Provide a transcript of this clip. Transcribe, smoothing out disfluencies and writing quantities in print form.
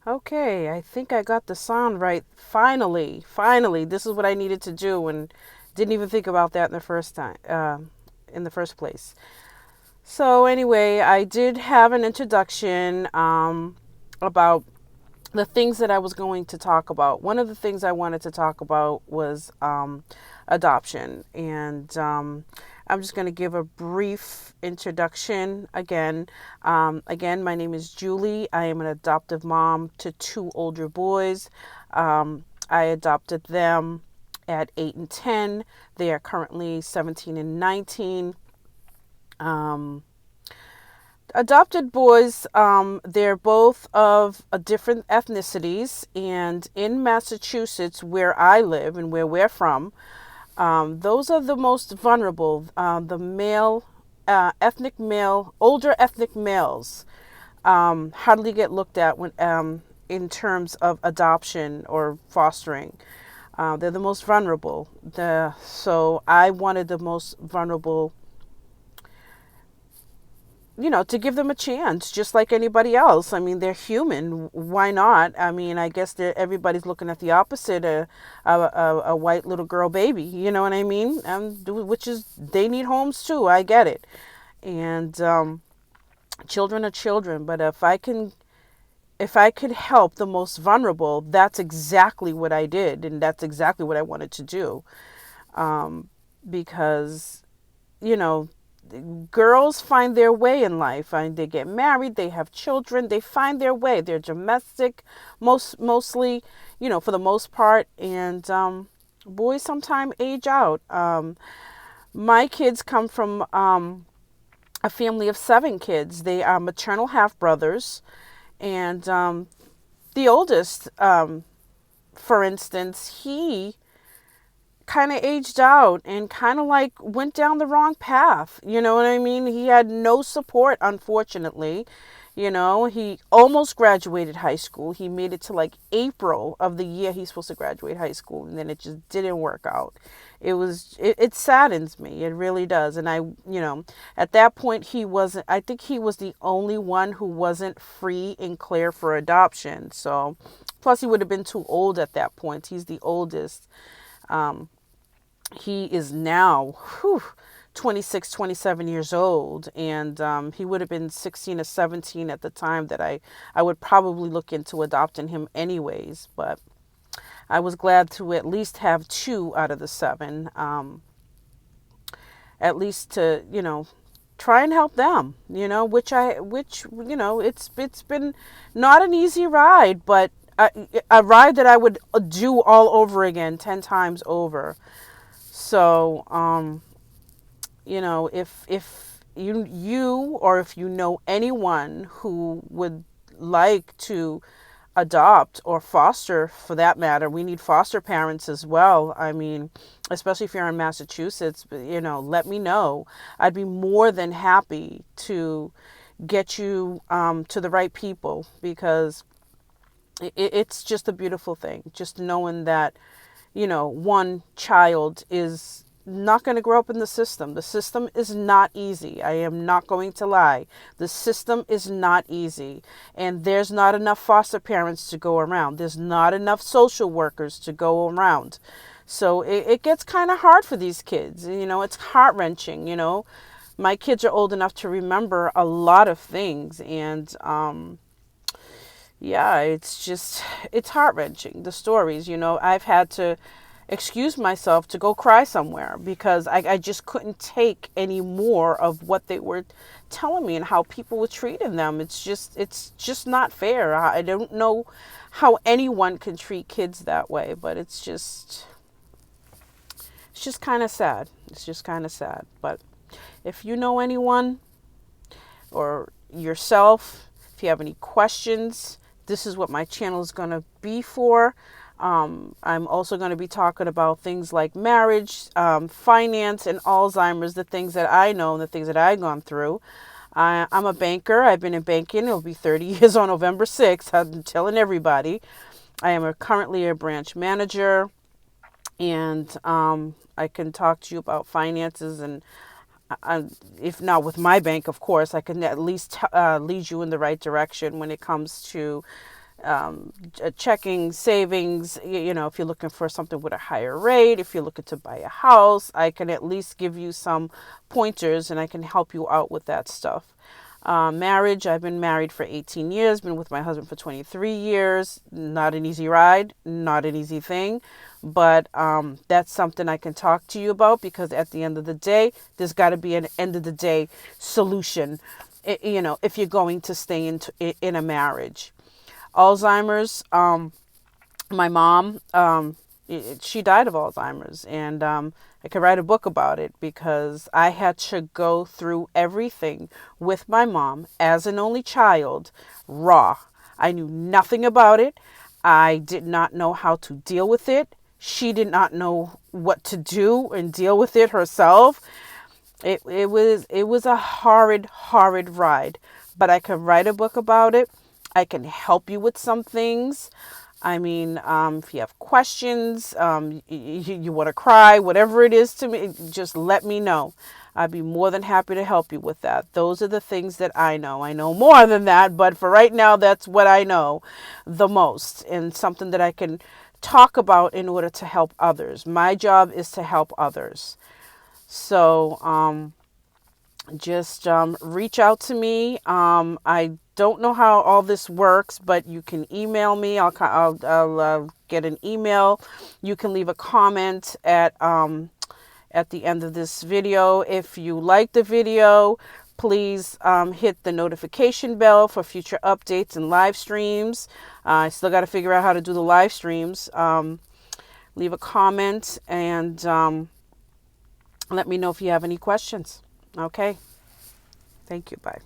Okay, I think I got the sound right. Finally, this is what I needed to do, and didn't even think about that in the first time, in the first place. So anyway, I did have an introduction about the things that I was going to talk about. One of the things I wanted to talk about was adoption, and I'm just going to give a brief introduction again. Again, my name is Julie. I am an adoptive mom to two older boys. I adopted them at 8 and 10. They are currently 17 and 19. Um, Adopted boys, they're both of a different ethnicities, and in Massachusetts, where I live and where we're from, those are the most vulnerable. The male, ethnic male, older ethnic males, hardly get looked at when in terms of adoption or fostering. They're the most vulnerable. So I wanted the most vulnerable, to give them a chance, just like anybody else. I mean, they're human. Why not? I mean, I guess everybody's looking at the opposite, a white little girl baby. You know what I mean? Which is, they need homes too. I get it. And children are children. But if I could help the most vulnerable, that's exactly what I did, and that's exactly what I wanted to do. Because you know girls find their way in life. They get married, they have children, they find their way. They're domestic, mostly, for the most part, and boys sometimes age out. My kids come from a family of 7 kids. They are maternal half brothers, and the oldest, for instance, he kind of aged out and kind of like went down the wrong path. You know what I mean? He had no support, unfortunately. He almost graduated high school. He made it to like April of the year he's supposed to graduate high school, and then it just didn't work out. It saddens me. It really does. And at that point, I think he was the only one who wasn't free and clear for adoption. So, plus he would have been too old at that point. He's the oldest. He is now 26, 27 years old, and he would have been 16 or 17 at the time that I would probably look into adopting him anyways. But I was glad to at least have 2 out of the 7, at least to, try and help them, it's been not an easy ride, but a ride that I would do all over again 10 times over. So, if you or if you know anyone who would like to adopt or foster, for that matter, we need foster parents as well. I mean, especially if you're in Massachusetts, let me know. I'd be more than happy to get you to the right people, because it's just a beautiful thing. Just knowing that one child is not going to grow up in the system. The system is not easy. I am not going to lie. The system is not easy. And there's not enough foster parents to go around. There's not enough social workers to go around. So it gets kind of hard for these kids. It's heart wrenching. My kids are old enough to remember a lot of things. And, yeah, it's heart wrenching. The stories, I've had to excuse myself to go cry somewhere, because I just couldn't take any more of what they were telling me and how people were treating them. It's just not fair. I don't know how anyone can treat kids that way, but it's just kind of sad. It's just kind of sad. But if you know anyone or yourself, if you have any questions, this is what my channel is going to be for. I'm also going to be talking about things like marriage, finance, and Alzheimer's, the things that I know and the things that I've gone through. I'm a banker. I've been in banking. It'll be 30 years on November 6th. I'm telling everybody. I am currently a branch manager, and I can talk to you about finances, and if not with my bank, of course, I can at least lead you in the right direction when it comes to checking, savings, if you're looking for something with a higher rate, if you're looking to buy a house, I can at least give you some pointers and I can help you out with that stuff. Marriage, I've been married for 18 years, been with my husband for 23 years. Not an easy ride, not an easy thing, but that's something I can talk to you about, because at the end of the day, there's got to be an end of the day solution, if you're going to stay in a marriage. Alzheimer's, my mom, she died of Alzheimer's, and I could write a book about it because I had to go through everything with my mom as an only child, raw. I knew nothing about it. I did not know how to deal with it. She did not know what to do and deal with it herself. It was a horrid ride, but I could write a book about it. I can help you with some things. I mean, if you have questions, you want to cry, whatever it is to me, just let me know. I'd be more than happy to help you with that. Those are the things that I know. I know more than that, but for right now, that's what I know the most, and something that I can talk about in order to help others. My job is to help others. So, just reach out to me. I don't know how all this works, but you can email me. I'll get an email. You can leave a comment at the end of this video. If you like the video, please hit the notification bell for future updates and live streams. I still got to figure out how to do the live streams. Leave a comment and let me know if you have any questions. Okay. Thank you. Bye.